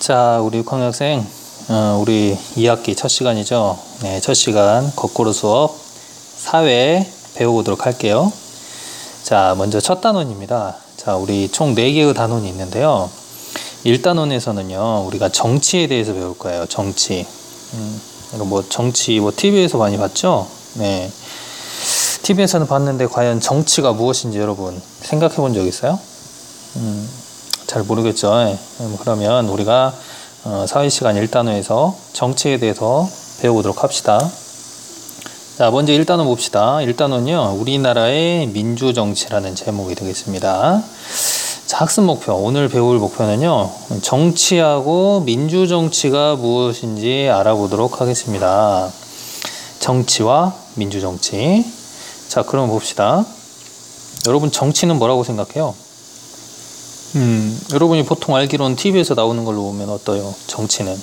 자, 우리 6학년 학생, 우리 2학기 첫 시간이죠. 네, 첫 시간 거꾸로 수업 4회 배워보도록 할게요. 자, 먼저 첫 단원입니다. 자, 우리 총 4개의 단원이 있는데요. 1단원에서는요, 우리가 정치에 대해서 배울 거예요. 정치. 이거 정치, TV에서 많이 봤죠? 네. TV에서는 봤는데 과연 정치가 무엇인지 여러분 생각해 본 적 있어요? 잘 모르겠죠. 그러면 우리가 사회시간 1단원에서 정치에 대해서 배워보도록 합시다. 자, 먼저 1단원 봅시다. 1단원은요, 우리나라의 민주정치라는 제목이 되겠습니다. 자, 학습 목표, 오늘 배울 목표는요, 정치하고 민주정치가 무엇인지 알아보도록 하겠습니다. 정치와 민주정치. 자, 그럼 봅시다. 여러분, 정치는 뭐라고 생각해요? 여러분이 보통 알기로는 TV에서 나오는 걸로 보면 어때요? 정치는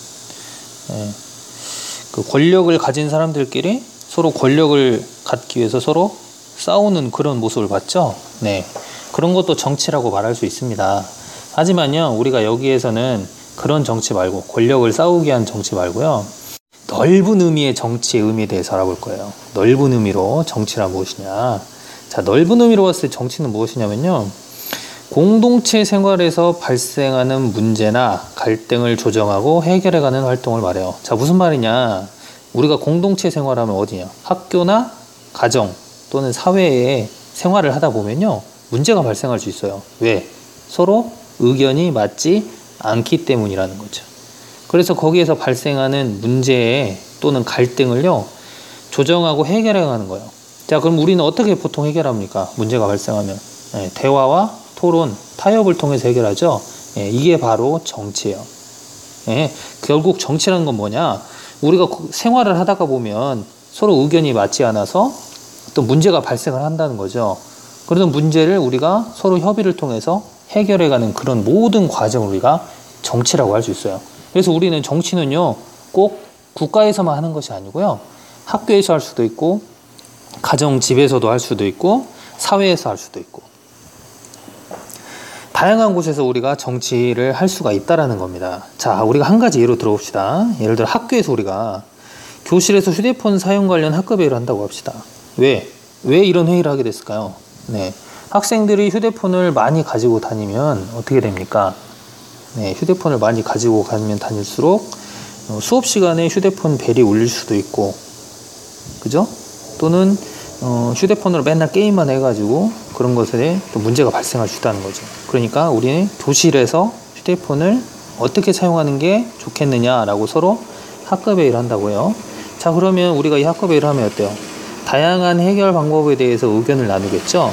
그 권력을 가진 사람들끼리 서로 권력을 갖기 위해서 서로 싸우는 그런 모습을 봤죠? 네, 그런 것도 정치라고 말할 수 있습니다. 하지만요, 우리가 여기에서는 그런 정치 말고, 권력을 싸우기 위한 정치 말고요, 넓은 의미의 정치의 의미에 대해서 알아볼 거예요. 넓은 의미로 정치란 무엇이냐. 자, 넓은 의미로 봤을 때 정치는 무엇이냐면요, 공동체 생활에서 발생하는 문제나 갈등을 조정하고 해결해가는 활동을 말해요. 자, 무슨 말이냐. 우리가 공동체 생활하면 어디냐. 학교나 가정 또는 사회에 생활을 하다 보면요, 문제가 발생할 수 있어요. 왜? 서로 의견이 맞지 않기 때문이라는 거죠. 그래서 거기에서 발생하는 문제 또는 갈등을요, 조정하고 해결해가는 거예요. 자, 그럼 우리는 어떻게 보통 해결합니까? 문제가 발생하면 대화와 토론, 타협을 통해서 해결하죠. 이게 바로 정치예요. 결국 정치라는 건 뭐냐? 우리가 생활을 하다가 보면 서로 의견이 맞지 않아서 또 문제가 발생을 한다는 거죠. 그런 문제를 우리가 서로 협의를 통해서 해결해가는 그런 모든 과정을 우리가 정치라고 할 수 있어요. 그래서 우리는 정치는요, 꼭 국가에서만 하는 것이 아니고요, 학교에서 할 수도 있고, 가정 집에서도 할 수도 있고, 사회에서 할 수도 있고, 다양한 곳에서 우리가 정치를 할 수가 있다라는 겁니다. 자, 우리가 한 가지 예로 들어봅시다. 예를 들어 학교에서 우리가 교실에서 휴대폰 사용 관련 학급 회의를 한다고 합시다. 왜 이런 회의를 하게 됐을까요? 네, 학생들이 휴대폰을 많이 가지고 다니면 어떻게 됩니까? 네, 휴대폰을 많이 가지고 가면 다닐수록 수업 시간에 휴대폰 벨이 울릴 수도 있고, 그죠? 또는 휴대폰으로 맨날 게임만 해가지고 그런 것에 또 문제가 발생할 수 있다는 거죠. 그러니까 우리는 교실에서 휴대폰을 어떻게 사용하는 게 좋겠느냐라고 서로 학급회의를 한다고요. 자, 그러면 우리가 이 학급회의를 하면 어때요? 다양한 해결 방법에 대해서 의견을 나누겠죠?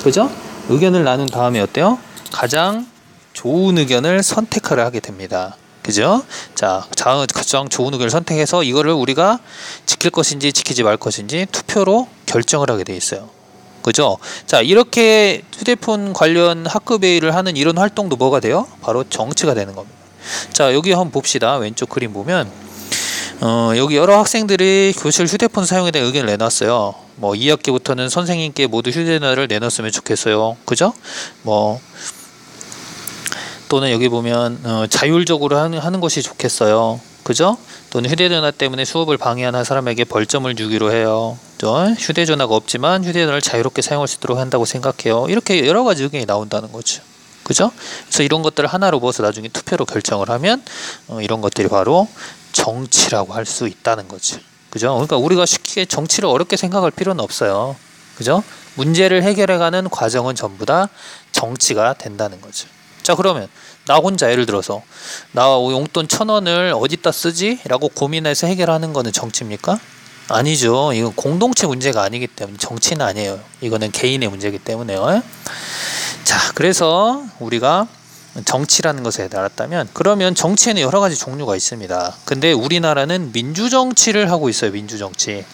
그죠? 의견을 나눈 다음에 어때요? 가장 좋은 의견을 선택하려 하게 됩니다. 그죠? 자, 가장 좋은 의견을 선택해서 이거를 우리가 지킬 것인지 지키지 말 것인지 투표로 결정을 하게 돼 있어요. 그죠? 자, 이렇게 휴대폰 관련 학급회의를 하는 이런 활동도 뭐가 돼요? 바로 정치가 되는 겁니다. 자, 여기 한번 봅시다. 왼쪽 그림 보면 여기 여러 학생들이 교실 휴대폰 사용에 대한 의견을 내놨어요. 2학기부터는 선생님께 모두 휴대전화를 내놨으면 좋겠어요. 그죠? 또는 여기 보면 자율적으로 하는 것이 좋겠어요. 그죠? 또는 휴대전화 때문에 수업을 방해하는 사람에게 벌점을 주기로 해요. 또 휴대전화가 없지만 휴대전화를 자유롭게 사용할 수 있도록 한다고 생각해요. 이렇게 여러 가지 의견이 나온다는 거죠. 그죠? 그래서 이런 것들을 하나로 모아서 나중에 투표로 결정을 하면 이런 것들이 바로 정치라고 할 수 있다는 거죠. 그죠? 그러니까 우리가 쉽게 정치를 어렵게 생각할 필요는 없어요. 그죠? 문제를 해결해가는 과정은 전부 다 정치가 된다는 거죠. 자, 그러면 나 혼자 예를 들어서 나 용돈 1,000원을 어디다 쓰지? 라고 고민해서 해결하는 거는 정치입니까? 아니죠. 이건 공동체 문제가 아니기 때문에 정치는 아니에요. 이거는 개인의 문제이기 때문에요. 자, 그래서 우리가 정치라는 것에 알았다면, 그러면 정치에는 여러 가지 종류가 있습니다. 근데 우리나라는 민주정치를 하고 있어요. 민주정치.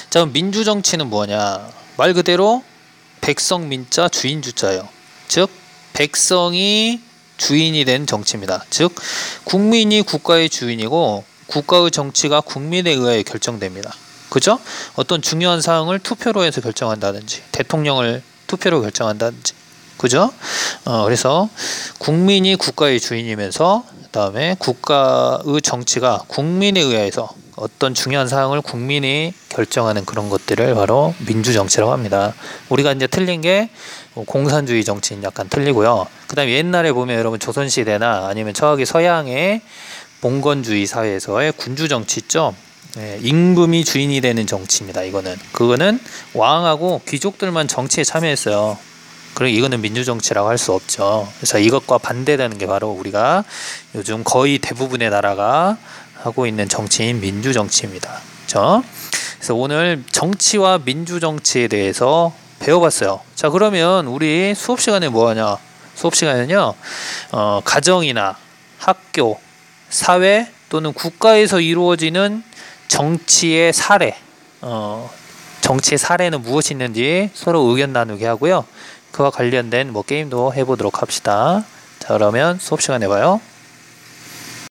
자, 그럼 민주정치는 뭐냐? 말 그대로 백성 민자 주인 주자예요. 즉 백성이 주인이 된 정치입니다. 즉 국민이 국가의 주인이고 국가의 정치가 국민에 의하여 결정됩니다. 그죠? 어떤 중요한 사항을 투표로 해서 결정한다든지, 대통령을 투표로 결정한다든지, 그죠? 그래서 국민이 국가의 주인이면서 다음에 국가의 정치가 국민에 의해서 어떤 중요한 사항을 국민이 결정하는 그런 것들을 바로 민주정치라고 합니다. 우리가 이제 틀린 게 공산주의 정치는 약간 틀리고요. 그 다음에 옛날에 보면 여러분 조선시대나 아니면 저기 서양의 봉건주의 사회에서의 군주정치 있죠. 네, 임금이 주인이 되는 정치입니다. 그거는 왕하고 귀족들만 정치에 참여했어요. 그리고 이거는 민주정치라고 할 수 없죠. 그래서 이것과 반대되는 게 바로 우리가 요즘 거의 대부분의 나라가 하고 있는 정치인 민주정치입니다. 그렇죠? 그래서 오늘 정치와 민주정치에 대해서 배워봤어요. 자, 그러면 우리 수업 시간에 뭐 하냐? 수업 시간에는요, 가정이나 학교, 사회 또는 국가에서 이루어지는 정치의 사례, 정치의 사례는 무엇이 있는지 서로 의견 나누게 하고요. 그와 관련된 게임도 해보도록 합시다. 자, 그러면 수업 시간에 봐요.